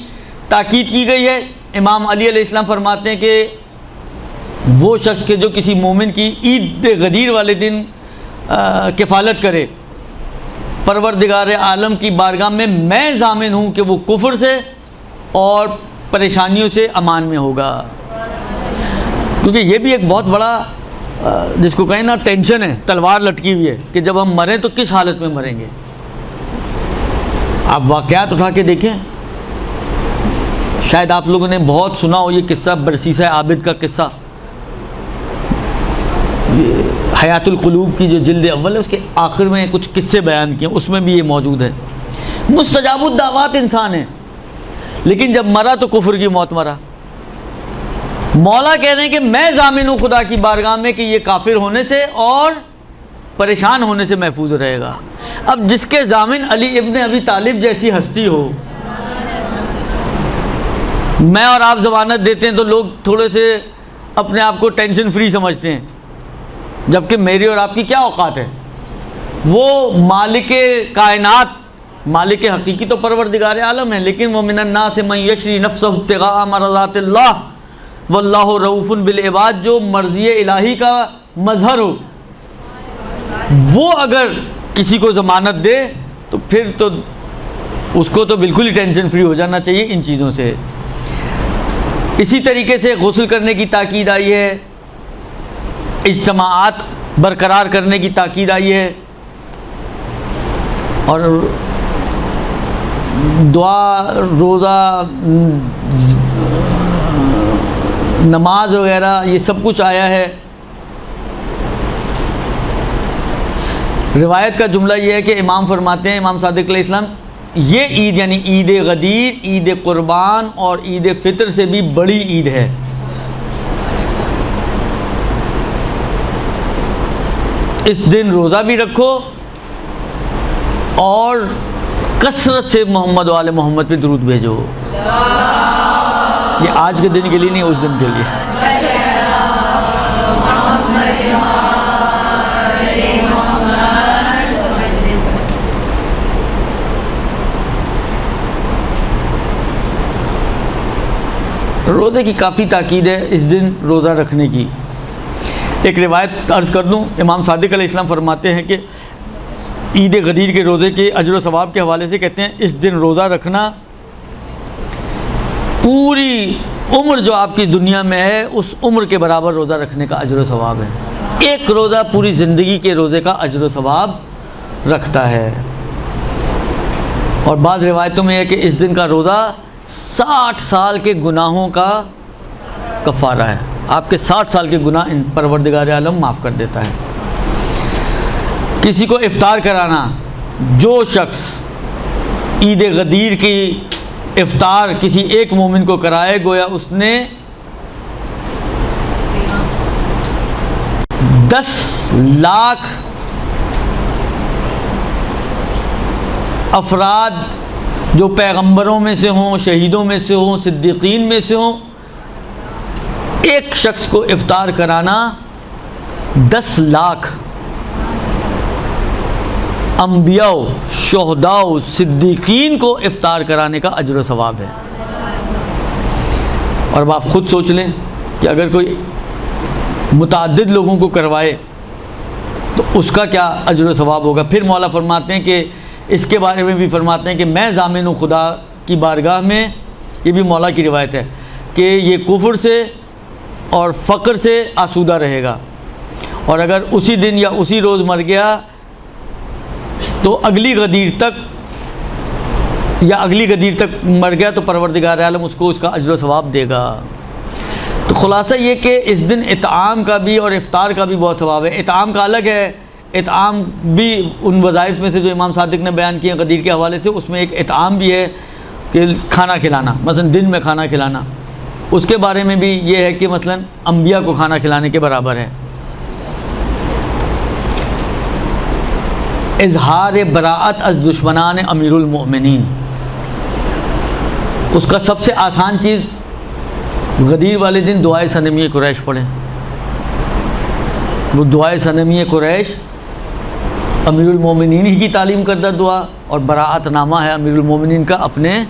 ताकीद की गई है। इमाम अली अलैहिस्सलाम फरमाते हैं कि वो शख्स के जो किसी मोमिन की ईद गदीर वाले दिन किफ़ालत करे, परवरदिगार आलम की बारगाह में मैं ज़ामिन हूँ कि वो कुफ्र से और परेशानियों से अमान में होगा। क्योंकि ये भी एक बहुत बड़ा जिसको कहें ना टेंशन है, तलवार लटकी हुई है कि जब हम मरें तो किस हालत में मरेंगे। आप वाक़यात उठा के देखें, शायद आप लोगों ने बहुत सुना हो ये किस्सा, बरसीसा आबिद का किस्सा। हयातुल क़ुलूब की जो जिल्द अव्वल है उसके आखिर में कुछ किस्से बयान किए, उसमें भी ये मौजूद है। मुस्तजाबुद दावात इंसान है, लेकिन जब मरा तो कुफ्र की मौत मरा। मौला कह रहे हैं कि मैं ज़ामिन हूँ खुदा की बारगाह में कि ये काफिर होने से और परेशान होने से महफूज रहेगा। अब जिसके ज़ामिन अली इब्न अबी तालिब जैसी हस्ती हो, मैं और आप ज़मानत देते हैं तो लोग थोड़े से अपने आप को टेंशन फ्री समझते हैं, जबकि मेरी और आपकी क्या औकात है। वो मालिके कायनात, मालिक हकीकी तो परवरदिगार आलम है, लेकिन वो मिनन्नास मन यशरी नफ्सहु इब्तिगा मरज़ातिल्लाह वल्लाहु रऊफ़ुन बिल इबाद, जो मर्ज़ी इलाही का मज़हर हो, वो अगर किसी को ज़मानत दे तो फिर तो उसको तो बिल्कुल ही टेंशन फ्री हो जाना चाहिए इन चीज़ों से। इसी तरीके से गुस्ल करने की ताकीद आई है, इज्तिमाआत बरकरार करने की ताकीद आई है, और दुआ, रोज़ा, नमाज वगैरह ये सब कुछ आया है। रिवायत का जुमला ये है कि इमाम फरमाते हैं, इमाम सादिक अलैहिस्सलाम, ये ईद यानी ईद गदीर, ईद कुर्बान और ईद फितर से भी बड़ी ईद है। इस दिन रोज़ा भी रखो और कसरत से मोहम्मद वाले मोहम्मद पे दुरूद भेजो। ये आज के दिन के लिए नहीं, उस दिन के लिए। रोज़े की काफ़ी ताकीद है इस दिन रोज़ा रखने की। एक रिवायत अर्ज़ कर दूँ, इमाम सादिक अलैहिस्सलाम फरमाते हैं कि ईद गदीर के रोज़े के अजर व सवाब के हवाले से कहते हैं, इस दिन रोज़ा रखना पूरी उम्र जो आपकी दुनिया में है उस उम्र के बराबर रोज़ा रखने का अजर व सवाब है। एक रोज़ा पूरी ज़िंदगी के रोज़े का अजर व सवाब रखता है। और बाद रिवायतों में है कि इस दिन का रोज़ा 60 साल के गुनाहों का कफ़ारा है। आपके 60 साल के गुनाह इन परवरदिगार आलम माफ़ कर देता है। किसी को इफ्तार कराना, जो शख्स ईद गदीर की इफ्तार किसी एक मोमिन को कराए, गोया उसने 10 लाख अफराद जो पैगंबरों में से हों, शहीदों में से हों, सिद्दीकीन में से हों, एक शख्स को इफ्तार कराना 10 लाख अम्बिया, शुहदा, सिद्दीकीन को इफ्तार कराने का अजर व सवाब है। और अब आप ख़ुद सोच लें कि अगर कोई मुतअद्दिद लोगों को करवाए तो उसका क्या अजर व सवाब होगा। फिर मौला फरमाते हैं कि इसके बारे में भी फरमाते हैं कि मैं ज़ामिन हूँ खुदा की बारगाह में, ये भी मौला की रिवायत है कि ये कुफ्र से और फ़क्र से आसूदा रहेगा, और अगर उसी दिन या उसी रोज़ मर गया तो अगली गदीर तक मर गया तो परवरदिगार आलम उसको उसका अजर व सवाब देगा। तो ख़ुलासा ये कि इस दिन इत्आम का भी और इफ़्तार का भी बहुत सवाब है। इत्आम का अलग है, इत्आम भी उन वज़ाइफ में से जो इमाम सादिक ने बयान किए गदीर के हवाले से, उसमें एक इत्आम भी है कि खाना खिलाना, मसलन दिन में खाना खिलाना, उसके बारे में भी ये है कि मसलन अम्बिया को खाना खिलाने के बराबर है। इजहार बराअत अज़ दुश्मनान अमीरुल मोमिनीन, उसका सबसे आसान चीज़ गदीर वाले दिन दुआए सनमी कुरैश पढ़ें। वो दुआए सनमी कुरैश अमीरुल मोमिनीन ही की तालीम करदा दुआ, और बराअत नामा है अमीरुल मोमिनीन का अपने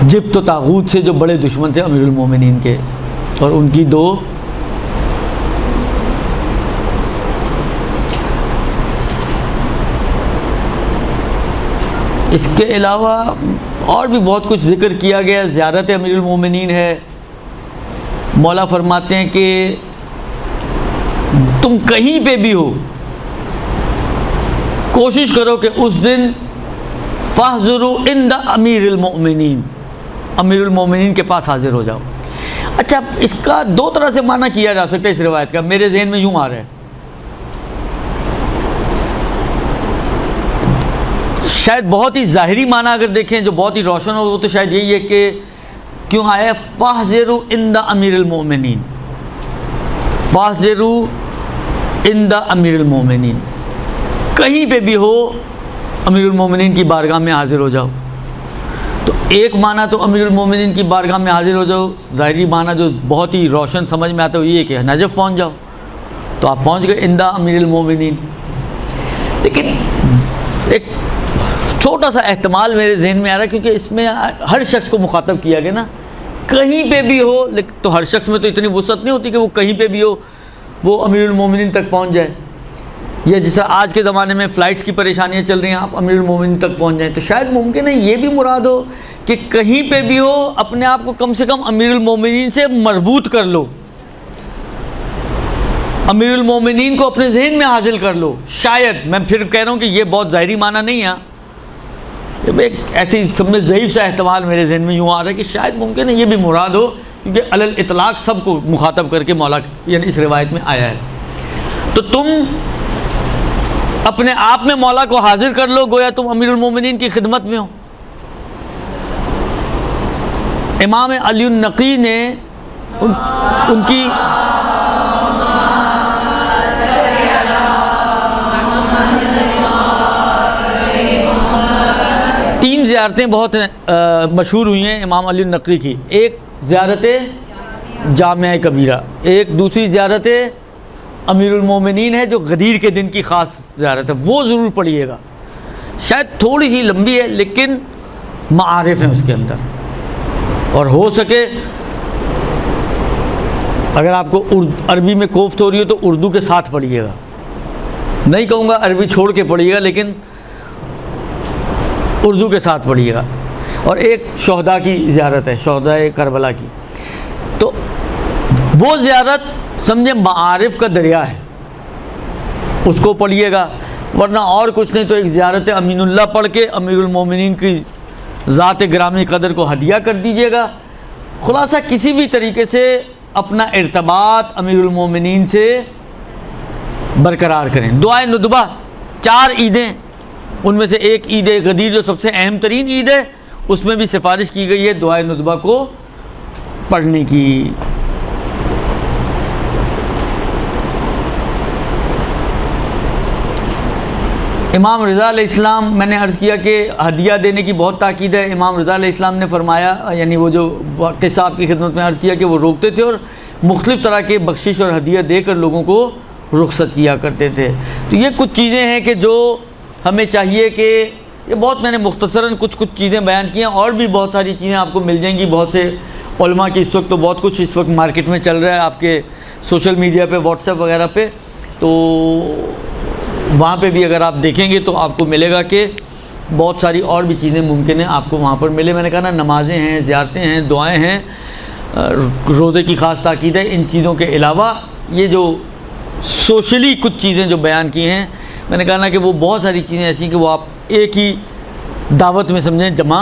जिब्त तागूत से जो बड़े दुश्मन थे अमीरुल मोमिनीन के, और उनकी दो इसके अलावा और भी बहुत कुछ ज़िक्र किया गया। ज़ियारत अमीरुल मोमिनीन है। मौला फरमाते हैं कि तुम कहीं पे भी हो, कोशिश करो कि उस दिन फ़ाहज़ुरू इंद अमीरुल मोमिनीन, अमीरुल मोमिनीन के पास हाजिर हो जाओ। अच्छा, इसका दो तरह से माना किया जा सकता है इस रिवायत का। मेरे जहन में यूँ आ रहा है, शायद बहुत ही ज़ाहिरी माना अगर देखें जो बहुत ही रोशन हो, वो तो शायद यही है कि क्यों आया फ़ाहज़िरू इंद अमीरुल मोमिनीन, फ़ाहज़िरू इंद अमीरुल मोमिनीन, कहीं पे भी हो अमीरुल मोमिनीन की बारगाह में हाजिर हो जाओ। तो एक माना तो अमीरुल मोमिनीन की बारगाह में हाजिर हो जाओ, ज़ाहिरी माना जो बहुत ही रोशन समझ में आता है ये कि नजफ़ पहुँच जाओ, तो आप पहुँच गए इंदा अमीरुल मोमिनीन। लेकिन एक छोटा सा एहतमाल मेरे जहन में आ रहा है, क्योंकि इसमें हर शख्स को मुखातब किया गया ना, कहीं पे भी हो, लेकिन तो हर शख्स में तो इतनी वुसअत नहीं होती कि वो कहीं पे भी हो वो अमीरुल मोमिनीन तक पहुँच जाए। या जैसा आज के ज़माने में फ़्लाइट्स की परेशानियाँ चल रही हैं, आप अमीरुल मोमिनीन तक पहुँच जाएँ, तो शायद मुमकिन है ये भी मुराद हो कि कहीं पे भी हो अपने आप को कम से कम अमीरुल मोमिनीन से मरबूत कर लो, अमीरुल मोमिनीन को अपने जहन में हासिल कर लो। शायद मैं फिर कह रहा हूँ कि ये बहुत ज़ाहिरी माना नहीं है, एक ऐसी सब में ज़ईफ़ सा एहतमाल मेरे जहन में यूँ आ रहा है कि शायद मुमकिन है ये भी मुराद हो, क्योंकि अलल इतलाक़ सबको मुखातब करके मौला यानी इस रिवायत में आया है। तो तुम अपने आप में मौला को हाजिर कर लो, गोया तुम अमीरुल मोमिनीन की खिदमत में हो। इमाम अली नक़ी ने उनकी तीन ज़ियारतें बहुत मशहूर हुई हैं इमाम अली नक़ी की। एक ज़ियारत जामिया कबीरा, एक दूसरी ज़ियारत अमीरुल मोमिनीन है जो गदीर के दिन की ख़ास ज़ियारत है, वो ज़रूर पढ़िएगा। शायद थोड़ी सी लंबी है लेकिन मारिफ है उसके अंदर, और हो सके अगर आपको अरबी में कोफ्त हो रही हो तो उर्दू के साथ पढ़िएगा। नहीं कहूँगा अरबी छोड़ के पढ़िएगा, लेकिन उर्दू के साथ पढ़िएगा। और एक शुहदा की ज़ियारत है, शुहदा करबला की, तो वो ज़ियारत समझे मारिफ का दरिया है, उसको पढ़िएगा। वरना और कुछ नहीं तो एक ज़ियारत अमीनुल्लाह पढ़ के अमीरुल मोमिनीन की ज़ात ग्रामी कदर को हदिया कर दीजिएगा। ख़ुलासा किसी भी तरीके से अपना इर्तबात अमीरुल मोमिनीन से बरकरार करें। दुआए नुदबा 4 ईदें, उनमें से एक ईद गदीर जो सबसे अहम तरीन ईद है, उसमें भी सिफारिश की गई है दुआए नुदबा को पढ़ने की। इमाम रज़ा अलैहिस्सलाम, मैंने अर्ज़ किया कि हदिया देने की बहुत ताकीद है। इमाम रज़ा अलैहिस्सलाम ने फरमाया, यानी वो जो किस्सा आपकी खिदमत में अर्ज़ किया कि वो रोकते थे और मुख्तलिफ़ तरह के बख्शिश और हदिया देकर लोगों को रुखसत किया करते थे। तो ये कुछ चीज़ें हैं कि जो हमें चाहिए कि ये बहुत मैंने मुख्तसरन कुछ चीज़ें बयान की हैं, और भी बहुत सारी चीज़ें आपको मिल जाएंगी। बहुत से उलमा की इस वक्त तो बहुत कुछ इस वक्त मार्केट में चल रहा है, आपके सोशल मीडिया पे, व्हाट्सएप वगैरह पे, तो वहाँ पे भी अगर आप देखेंगे तो आपको मिलेगा कि बहुत सारी और भी चीज़ें मुमकिन है आपको वहाँ पर मिले। मैंने कहा ना, नमाज़ें हैं, ज़ियारतें हैं, दुआएँ हैं, रोज़े की ख़ास ताकीद है। इन चीज़ों के अलावा ये जो सोशली कुछ चीज़ें जो बयान की हैं, मैंने कहा ना कि वो बहुत सारी चीज़ें ऐसी कि वो आप एक ही दावत में समझें जमा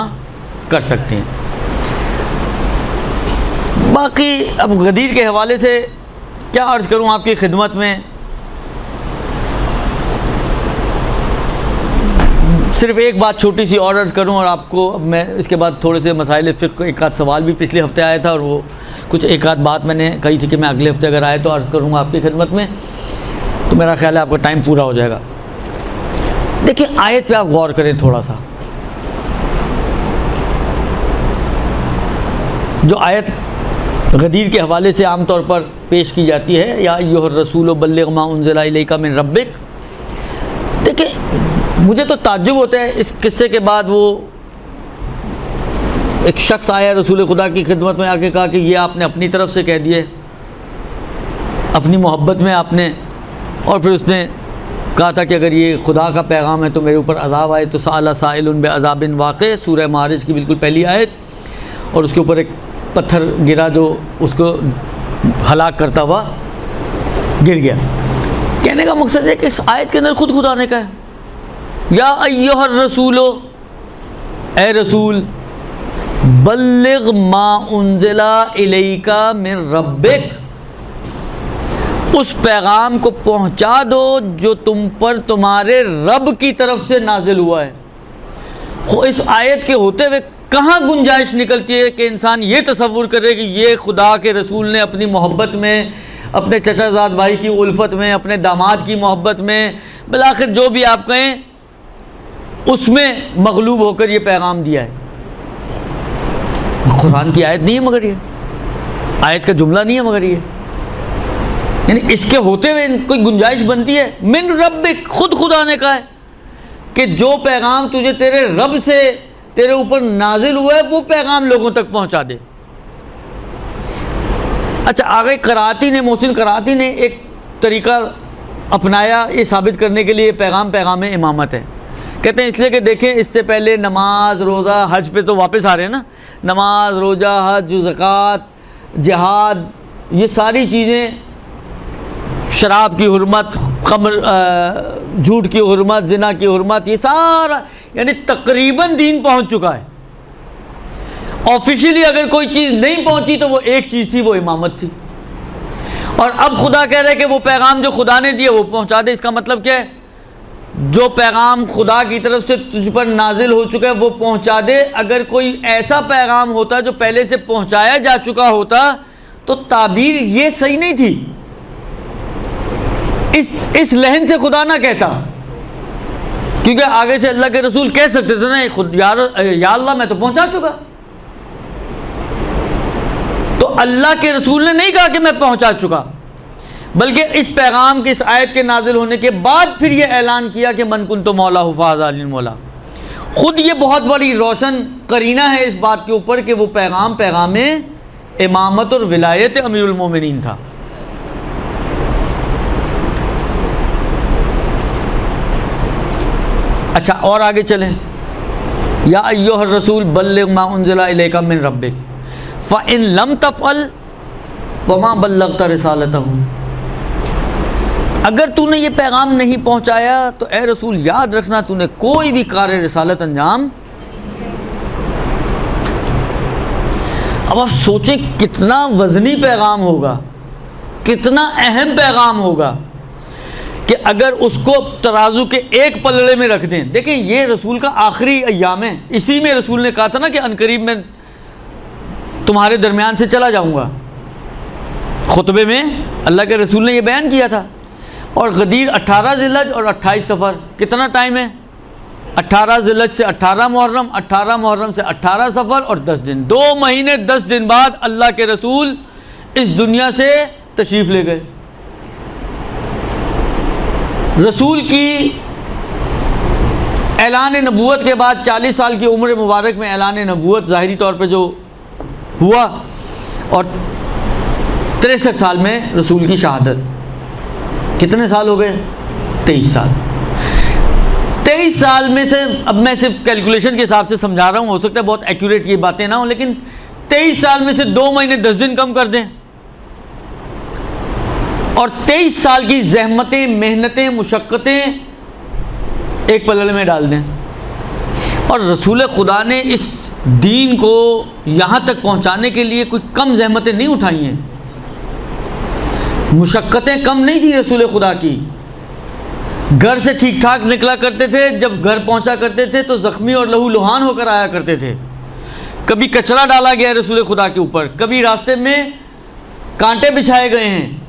कर सकते हैं। बाकी अब गदीर के हवाले से क्या अर्ज़ करूं आपकी खिदमत में, सिर्फ एक बात छोटी सी और अर्ज़ करूं, और आपको अब मैं इसके बाद थोड़े से मसाइल फ़िक़्ह, एक आध सवाल भी पिछले हफ्ते आया था और वो कुछ एक आध बात मैंने कही थी कि मैं अगले हफ्ते अगर आए तो अर्ज़ करूंगा आपकी खिदमत में, तो मेरा ख्याल है आपका टाइम पूरा हो जाएगा। देखिए, आयत पे आप गौर करें थोड़ा सा। जो आयत गदीर के हवाले से आम तौर पर पेश की जाती है, या अय्युहर रसूल बल्लिग़ मा उन्ज़िला इलैका मिन रब्बिक, देखिए मुझे तो ताज्जुब होता है इस किस्से के बाद। वो एक शख्स आया रसूल खुदा की खिदमत में, आके कहा कि ये आपने अपनी तरफ से कह दिए, अपनी मोहब्बत में आपने, और फिर उसने कहा था कि अगर ये खुदा का पैगाम है तो मेरे ऊपर अज़ाब आए। तो साला साइलुन बिअज़ाबिन वाक़िअ, सूरह मारिज की बिल्कुल पहली आयत, और उसके ऊपर एक पत्थर गिरा जो उसको हलाक करता हुआ गिर गया। कहने का मकसद है कि इस आयत के अंदर खुद खुदा ने कहा है, या अय्युहर रसूलो, ए रसूल, बल्लिग़ मा उन्ज़िला इलैका मिन रब्बिक, उस पैगाम को पहुंचा दो जो तुम पर तुम्हारे रब की तरफ से नाजिल हुआ है। इस आयत के होते हुए कहाँ गुंजाइश निकलती है कि इंसान ये तसव्वुर करे कि ये खुदा के रसूल ने अपनी मोहब्बत में, अपने चचाजाद भाई की उल्फत में, अपने दामाद की मोहब्बत में, बिलाखिर जो भी आप कहें उसमें मगलूब होकर ये पैगाम दिया है। कुरान की आयत नहीं है मगर ये, आयत का जुमला नहीं है मगर ये, यानी इसके होते हुए कोई गुंजाइश बनती है? मिन रब्बिक, खुद खुदा ने कहा है कि जो पैगाम तुझे तेरे रब से तेरे ऊपर नाजिल हुआ है वो पैगाम लोगों तक पहुंचा दे। अच्छा, आगे कराती ने, मोहसिन कराती ने एक तरीका अपनाया ये साबित करने के लिए पैगाम इमामत है। कहते हैं इसलिए कि देखें, इससे पहले नमाज, रोज़ा, हज पे तो वापस आ रहे हैं ना, नमाज, रोज़ा, हज, ज़कात, जिहाद, ये सारी चीज़ें, शराब की हुर्मत, खमर, झूठ की हुर्मत, जिना की हुर्मत, ये सारा यानी तकरीबन दीन पहुंच चुका है। ऑफिशियली अगर कोई चीज़ नहीं पहुंची तो वो एक चीज़ थी, वो इमामत थी। और अब खुदा कह रहे हैं कि वो पैगाम जो खुदा ने दिए वो पहुंचा दे। इसका मतलब क्या है? जो पैगाम खुदा की तरफ से तुझ पर नाजिल हो चुका है वो पहुंचा दे। अगर कोई ऐसा पैगाम होता जो पहले से पहुंचाया जा चुका होता तो ताबीर ये सही नहीं थी, इस लहन से खुदा ना कहता, क्योंकि आगे से अल्लाह के रसूल कह सकते थे ना, खुद या अल्लाह मैं तो पहुंचा चुका। तो अल्लाह के रसूल ने नहीं कहा कि मैं पहुंचा चुका, बल्कि इस पैगाम की, इस आयत के नाजिल होने के बाद फिर यह ऐलान किया कि मन कुन तो मौला हुफाज़ अलिल मौला। खुद ये बहुत बड़ी रोशन करीना है इस बात के ऊपर कि वो पैगाम इमामत और विलायत अमीरुल मोमिनीन था। अच्छा, और आगे चलें। या अय्युहर रसूल बल्लिग़ मा उन्ज़िला इलैका मिन रब्बिक फ़इन लम तफ़अल वमा बल्लग़्ता रिसालतहू। अगर तूने ये पैगाम नहीं पहुंचाया तो ए रसूल याद रखना तूने कोई भी कार्य रिसालत अंजाम। अब आप सोचें कितना वज़नी पैगाम होगा, कितना अहम पैगाम होगा कि अगर उसको तराजू के एक पलड़े में रख दें। देखें, ये रसूल का आखिरी अय्याम है, इसी में रसूल ने कहा था ना कि अनकरीब में तुम्हारे दरमियान से चला जाऊंगा। खुतबे में अल्लाह के रसूल ने यह बयान किया था। और गदीर 18 ज़िलहज और 28 सफ़र, कितना टाइम है? 18 ज़िलहज से 18 मुहर्रम, 18 मुहर्रम से 18 सफ़र और 10 दिन, 2 महीने 10 दिन बाद अल्लाह के रसूल इस दुनिया से तशरीफ़ ले गए। रसूल की ऐलान नबूवत के बाद 40 साल की उम्र मुबारक में ऐलान नबूवत ज़ाहिरी तौर पे जो हुआ, और 63 साल में रसूल की शहादत। कितने साल हो गए? 23 साल। 23 साल में से, अब मैं सिर्फ कैलकुलेशन के हिसाब से समझा रहा हूँ, हो सकता है बहुत एक्यूरेट ये बातें ना हो, लेकिन 23 साल में से 2 महीने 10 दिन कम कर दें और 23 साल की जहमतें, मेहनतें, मुशक्क़तें एक पलड़े में डाल दें, और रसूल खुदा ने इस दीन को यहाँ तक पहुँचाने के लिए कोई कम जहमतें नहीं उठाई हैं, मुशक्क़तें कम नहीं थी रसूल खुदा की। घर से ठीक ठाक निकला करते थे, जब घर पहुँचा करते थे तो ज़ख्मी और लहू लुहान होकर आया करते थे। कभी कचरा डाला गया रसूल खुदा के ऊपर, कभी रास्ते में कांटे बिछाए गए हैं,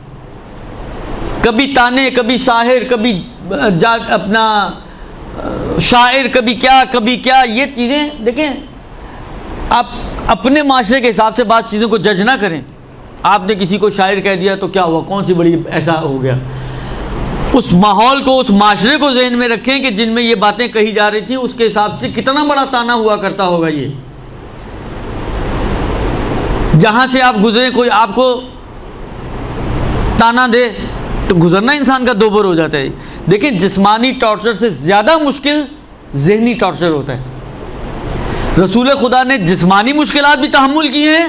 कभी ताने, कभी साहिर, कभी अपना शायर, कभी क्या। ये चीज़ें देखें, आप अपने माशरे के हिसाब से बात चीज़ों को जज ना करें। आपने किसी को शायर कह दिया तो क्या हुआ, कौन सी बड़ी ऐसा हो गया। उस माहौल को, उस माशरे को जहन में रखें कि जिनमें ये बातें कही जा रही थी, उसके हिसाब से कितना बड़ा ताना हुआ करता होगा। ये जहाँ से आप गुजरे, कोई आपको ताना दे तो गुजरना इंसान का दोबर हो जाता है। देखिए, जिस्मानी टॉर्चर से ज़्यादा मुश्किल ज़हनी टॉर्चर होता है। रसूल खुदा ने जिस्मानी मुश्किलात भी तहम्मुल किए हैं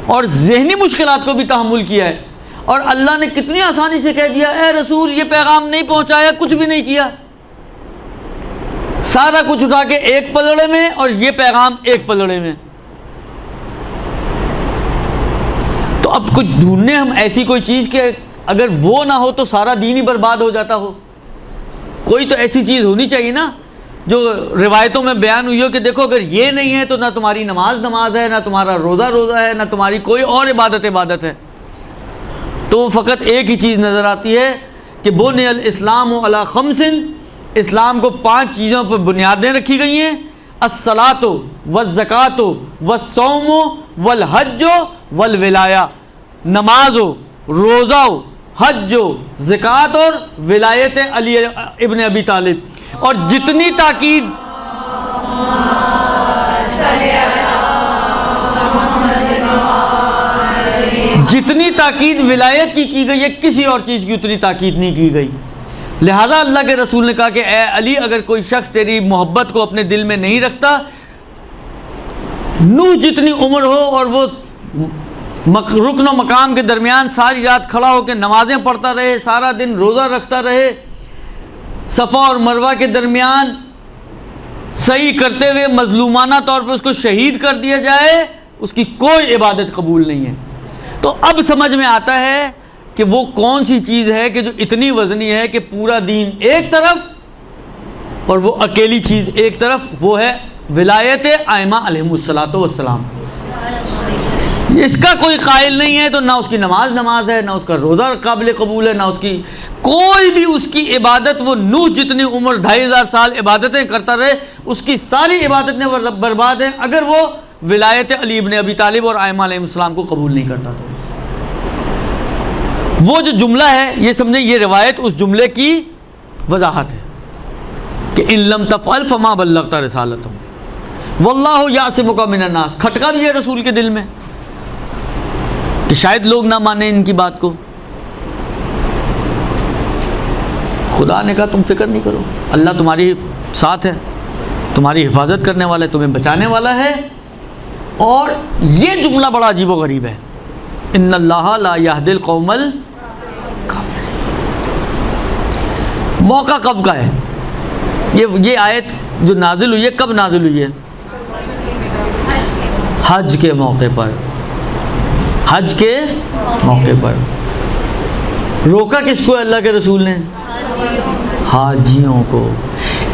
और ज़हनी मुश्किलात को भी तहम्मुल किया है, और अल्लाह ने कितनी आसानी से कह दिया, ए रसूल ये पैगाम नहीं पहुँचाया, कुछ भी नहीं किया, सारा कुछ उठा के एक पलड़े में और ये पैगाम एक पलड़े में। तो अब कुछ ढूंढने हम ऐसी कोई चीज़ के अगर वो ना हो तो सारा दीन ही बर्बाद हो जाता हो। कोई तो ऐसी चीज़ होनी चाहिए ना जो रिवायतों में बयान हुई हो कि देखो अगर ये नहीं है तो ना तुम्हारी नमाज नमाज है, ना तुम्हारा रोज़ा रोज़ा है, ना तुम्हारी कोई और इबादत है। तो फ़कत एक ही चीज़ नज़र आती है कि बुनियल इस्लाम अला खम्सिन, इस्लाम को 5 चीज़ों पर बुनियादें रखी गई हैं, अस्सलातो वज़्ज़कातो वस्सौमो वल हज्जो वल विलाया। नमाज़ो, रोज़ा, हज्जो, ज़कात और विलायत अली इब्न अबी तालिब। और जितनी ताकीद विलायत की गई है, किसी और चीज़ की उतनी ताकीद नहीं की गई। लिहाजा अल्लाह के रसूल ने कहा कि ए अली, अगर कोई शख्स तेरी मोहब्बत को अपने दिल में नहीं रखता, नूह जितनी उम्र हो और वो रुकन व मकाम के दरमियान सारी रात खड़ा होकर नमाज़ें पढ़ता रहे, सारा दिन रोज़ा रखता रहे, सफ़ा और मरवा के दरमियान सही करते हुए मजलूमाना तौर पर उसको शहीद कर दिया जाए, उसकी कोई इबादत कबूल नहीं है। तो अब समझ में आता है कि वो कौन सी चीज़ है कि जो इतनी वज़नी है कि पूरा दीन एक तरफ और वो अकेली चीज़ एक तरफ, वो है विलायत आइमा अलैहिमुस्सलातो वस्सलाम। इसका कोई कायल नहीं है तो ना उसकी नमाज है, ना उसका रोज़ा काबिल कबूल है, ना उसकी कोई भी उसकी इबादत। वो नूह जितनी उम्र 2500 साल इबादतें करता रहे, उसकी सारी इबादतें बर्बाद हैं अगर वो विलायत अली इब्न अबी तालिब और आइमा अलैहिस्सलाम को कबूल नहीं करता। तो वो जो जुमला है, ये समझें, ये रिवायत उस जुमले की वजाहत है कि इन लम तफ़अल फमा बल्लग़ता रिसालतहु वल्लाहु यासिमुका मिनन नास। खटका भी है रसूल के दिल में कि शायद लोग ना माने इनकी बात को। खुदा ने कहा तुम फिक्र नहीं करो, अल्लाह तुम्हारी साथ है, तुम्हारी हिफाजत करने वाला है, तुम्हें बचाने वाला है। और ये जुमला बड़ा अजीब व गरीब है, इन्नल्लाह ला यहदिल कौमल काफिरीन। मौका कब का है? ये आयत जो नाजिल हुई है, कब नाजिल हुई है? हज के मौके पर। हज के मौके पर रोका किसको अल्लाह के रसूल ने? हाजियों को।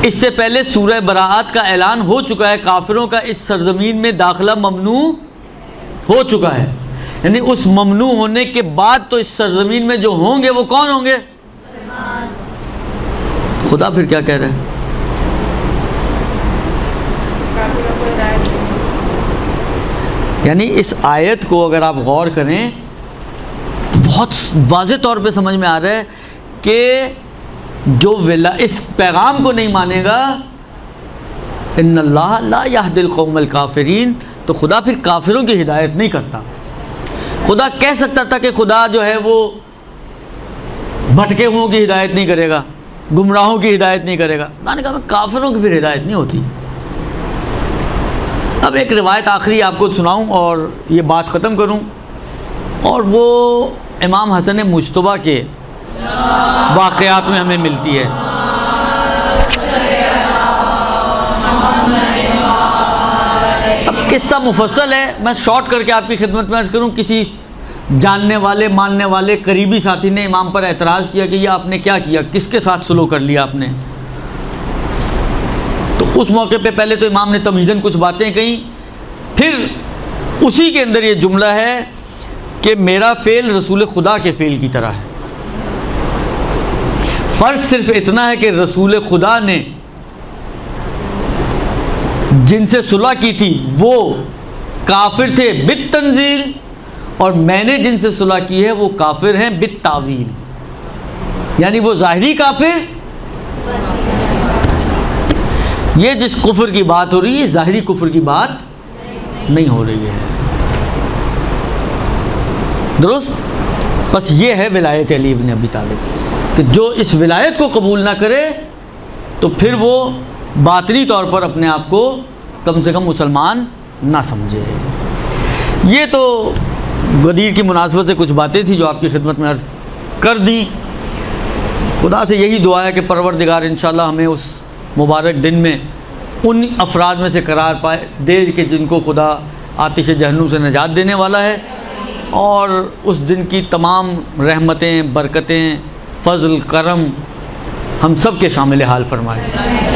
इससे पहले सूरह बराअत का ऐलान हो चुका है, काफिरों का इस सरजमीन में दाखिला ममनू हो चुका है। यानी उस ममनू होने के बाद तो इस सरजमीन में जो होंगे वो कौन होंगे? खुदा फिर क्या कह रहा है? यानी इस आयत को अगर आप गौर करें तो बहुत वाज़ेह तौर पे समझ में आ रहा है कि जो इस पैगाम को नहीं मानेगा, इन्नल्लाह ला यहदिल कौमल काफिरीन, तो खुदा फिर काफिरों की हिदायत नहीं करता। खुदा कह सकता था कि खुदा जो है वो भटके हुओं की हिदायत नहीं करेगा, गुमराहों की हिदायत नहीं करेगा। मैंने कहा काफिरों की फिर हिदायत नहीं होती। अब एक रिवायत आखिरी आपको सुनाऊं और ये बात ख़त्म करूं, और वो इमाम हसन मुज्तबा के वाक़यात में हमें मिलती है। अब किस्सा मुफस्सल है, मैं शॉर्ट करके आपकी खिदमत में अर्ज़ करूं। किसी जानने वाले, मानने वाले, करीबी साथी ने इमाम पर एतराज़ किया कि ये आपने क्या किया, किसके साथ सुलूक कर लिया आपने। तो उस मौके पे पहले तो इमाम ने तमहीदन कुछ बातें कही, फिर उसी के अंदर ये जुमला है कि मेरा फ़ेल रसूल खुदा के फ़ेल की तरह है। फ़र्क सिर्फ इतना है कि रसूल खुदा ने जिनसे सुलह की थी वो काफिर थे बित तंजील, और मैंने जिनसे सुलह की है वो काफिर हैं बित तावील, यानी वो ज़ाहिरी काफिर। ये जिस कुफ्र की बात हो रही है ज़ाहिरी कुफ्र की बात नहीं हो रही है, दुरुस्त। बस ये है विलायत अली इब्न अबी तालिब कि जो इस विलायत को कबूल ना करे तो फिर वो बातनी तौर पर अपने आप को कम से कम मुसलमान ना समझे। ये तो गदीर की मुनासबत से कुछ बातें थी जो आपकी खिदमत में अर्ज़ कर दी। खुदा से यही दुआ है कि परवरदिगार इंशाअल्लाह हमें उस मुबारक दिन में उन अफराद में से करार पाए दे कि जिनको खुदा आतिश जहन्नुम से निजात देने वाला है, और उस दिन की तमाम रहमतें, बरकतें, फ़ज़ल, करम हम सब के शामिल हाल फरमाए।